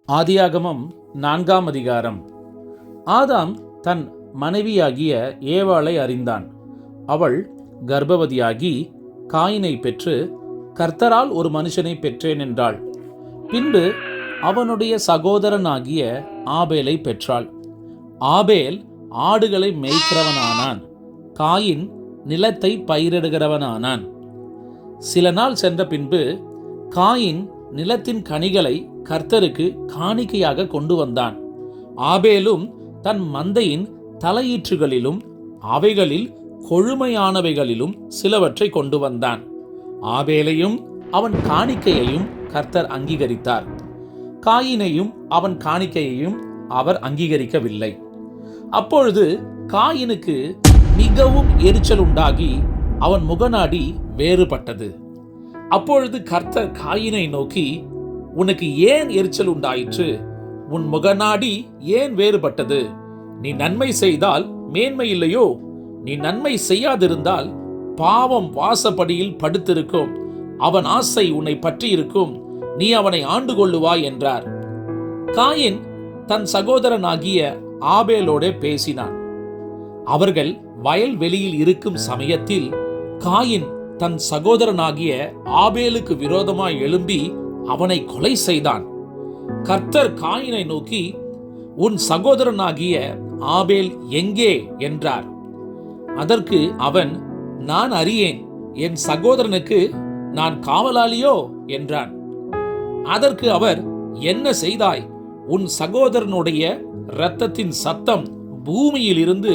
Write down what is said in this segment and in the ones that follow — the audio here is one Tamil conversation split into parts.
ஆதியாகமம் 4ஆம் அதிகாரம். ஆதாம் தன் மனைவியாகிய ஏவாளை அறிந்தான். அவள் கர்ப்பவதியாகி காயினை பெற்று, கர்த்தரால் ஒரு மனுஷனை பெற்றேன் என்றாள். பின்பு அவனுடைய சகோதரனாகிய ஆபேலை பெற்றாள். ஆபேல் ஆடுகளை மேய்க்கிறவனானான். காயின் நிலத்தை பயிரிடுகிறவனானான். சில நாள் சென்ற பின்பு காயின் நிலத்தின் கனிகளை கர்த்தருக்கு காணிக்கையாக கொண்டு வந்தான். ஆபேலும் தன் மந்தையின் தலையீற்றுகளிலும் அவைகளில் கொழுமையானவைகளிலும் சிலவற்றை கொண்டு வந்தான். ஆபேலையும் அவன் காணிக்கையையும் கர்த்தர் அங்கீகரித்தார். காயினையும் அவன் காணிக்கையையும் அவர் அங்கீகரிக்கவில்லை. அப்பொழுது காயினுக்கு மிகவும் எரிச்சல் உண்டாகி அவன் முகநாடி வேறுபட்டது. அப்பொழுது கர்த்தர் காயினை நோக்கி, உனக்கு ஏன் எரிச்சல் உண்டாயிற்று? உன் முகநாடி ஏன் வேறுபட்டது? நீ நன்மை செய்தால் மேன்மை இல்லையோ? நீ நன்மை செய்யாதிருந்தால் பாவம் வாசப்படியில் படுத்திருக்கும். அவன் ஆசை உன்னை பற்றி இருக்கும். நீ அவனை ஆண்டு கொள்ளுவாய் என்றார். காயின் தன் சகோதரனாகிய ஆபேலோட பேசினான். அவர்கள் வயல்வெளியில் இருக்கும் சமயத்தில் காயின் தன் சகோதரனாகிய ஆபேலுக்கு விரோதமாய் எழும்பி அவனை கொலை செய்தான். கர்த்தர் காயினை நோக்கி, உன் சகோதரனாகிய ஆபேல் எங்கே என்றார். அதற்கு அவன், நான் அறியேன், என் சகோதரனுக்கு நான் காவலாளியோ என்றான். அதற்கு அவர், என்ன செய்தாய்? உன் சகோதரனுடைய இரத்தத்தின் சத்தம் பூமியில் இருந்து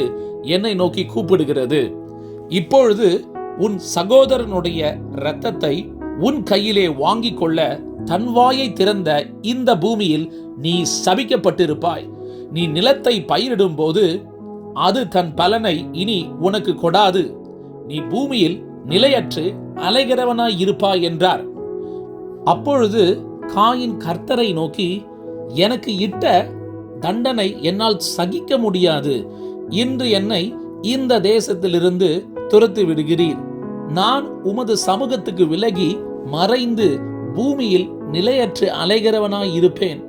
என்னை நோக்கி கூப்பிடுகிறது. இப்பொழுது உன் சகோதரனுடைய இரத்தத்தை உன் கையிலே வாங்கிக் கொள்ள தன் வாயை திறந்த இந்த பூமியில் நீ சபிக்கப்பட்டிருப்பாய். நீ நிலத்தை பயிரிடும் போது அது தன் பலனை இனி உனக்கு கொடாது. நீ பூமியில் நிலையற்று அலைகிறவனாய் இருப்பாய் என்றார். அப்பொழுது காயின் கர்த்தரை நோக்கி, எனக்கு இட்ட தண்டனை என்னால் சகிக்க முடியாது. இன்று என்னை இந்த தேசத்திலிருந்து துரத்து விடுகிறீர். நான் உமது சமூகத்துக்கு விலகி மறைந்து பூமியில் நிலையற்று அலைகிறவனாய் இருப்பேன்.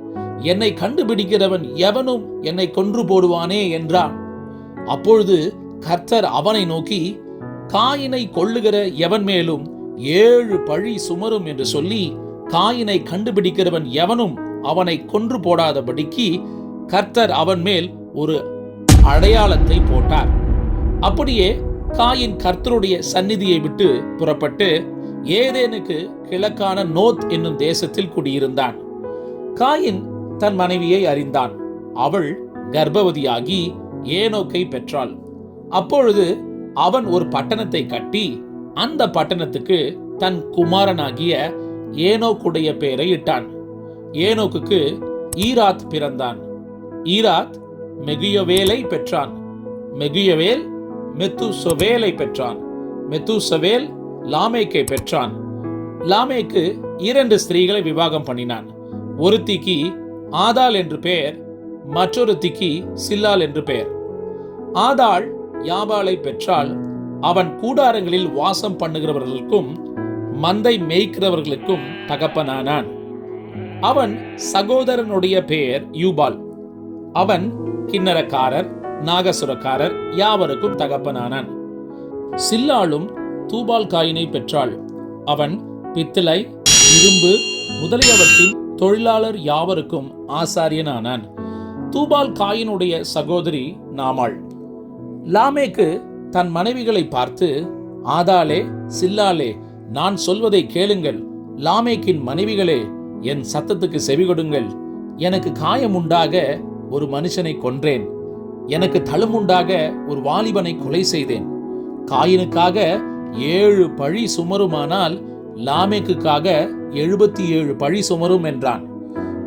என்னை கண்டுபிடிக்கிறவன் எவனும் என்னை கொன்று போடுவானே என்றான். அப்பொழுது கர்த்தர் அவனை நோக்கி, காயினை கொல்லுகிற எவன் மேலும் 7 பழி சுமரும் என்று சொல்லி, காயினை கண்டுபிடிக்கிறவன் எவனும் அவனை கொன்று போடாதபடிக்கு கர்த்தர் அவன் மேல் ஒரு அடையாளத்தை போட்டார். அப்படியே காயின் கர்த்தருடைய சந்நிதியை விட்டு புறப்பட்டு ஏதேனுக்கு கிழக்கான நோத் என்னும் தேசத்தில் குடியிருந்தான். காயின் தன் மனைவியை அறிந்தான். அவள் கர்ப்பவதியாகி ஏனோக்கை பெற்றாள். அப்பொழுது அவன் ஒரு பட்டணத்தை கட்டி அந்த பட்டணத்துக்கு தன் குமாரனாகிய ஏனோக்குடைய பெயரை இட்டான். ஏனோக்குக்கு ஈராத் பிறந்தான். ஈராத் மெகுயவேலை பெற்றான். மெகுயவேல் மெத்துசவேலை பெற்றான். மெத்துசவேல் லாமேக்கை பெற்றான். லாமேக்கு 2 ஸ்திரீகளை விவாகம் பண்ணினான். ஒருத்திக்கு ஆதாள் என்று பெயர், மற்றொருத்திக்கு சில்லாள் என்று பெயர். ஆதாள் யாபாலை பெற்றால் அவன் கூடாரங்களில் வாசம் பண்ணுகிறவர்களுக்கும் மந்தை மேய்க்கிறவர்களுக்கும் தகப்பனானான். அவன் சகோதரனுடைய பெயர் யூபால். அவன் கிண்ணரக்காரர், நாகசுரக்காரர் யாவருக்கும் தகப்பனானான். சில்லாளும் தூபால் காயினை பெற்றாள். அவன் பித்தளை, இரும்பு முதலியவற்றின் தொழிலாளர் யாவருக்கும் ஆசாரியனானான். தூபால் காயினுடைய சகோதரி நாமாள். லாமேக்கு தன் மனைவிகளை பார்த்து, ஆதாளே, சில்லாளே, நான் சொல்வதை கேளுங்கள். லாமேக்கின் மனைவிகளே, என் சத்தத்துக்கு செவி கொடுங்கள். எனக்கு காயமுண்டாக ஒரு மனுஷனை கொன்றேன். எனக்கு தழுமுண்டாக ஒரு வாலிபனை கொலை செய்தேன். காயினுக்காக 7 பழி சுமருமானால் லாமேக்குக்காக 77 பழி சுமரும் என்றான்.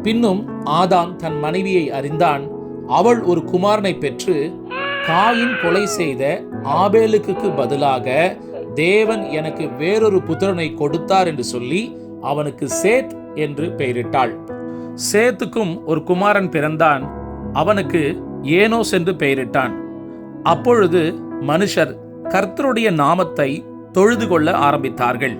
பின்னும் ஆதாம் தன் மனைவியை அறிந்தான். அவள் ஒரு குமாரனை பெற்று, காயின் கொலை செய்த ஆபேலுக்கு பதிலாக தேவன் எனக்கு வேறொரு புத்திரனை கொடுத்தார் என்று சொல்லி அவனுக்கு சேத் என்று பெயரிட்டாள். சேத்துக்கும் ஒரு குமாரன் பிறந்தான். அவனுக்கு ஏனோஸ் என்று பெயரிட்டான். அப்பொழுது மனுஷர் கர்த்தருடைய நாமத்தை தொழுது கொள்ள ஆரம்பித்தார்கள்.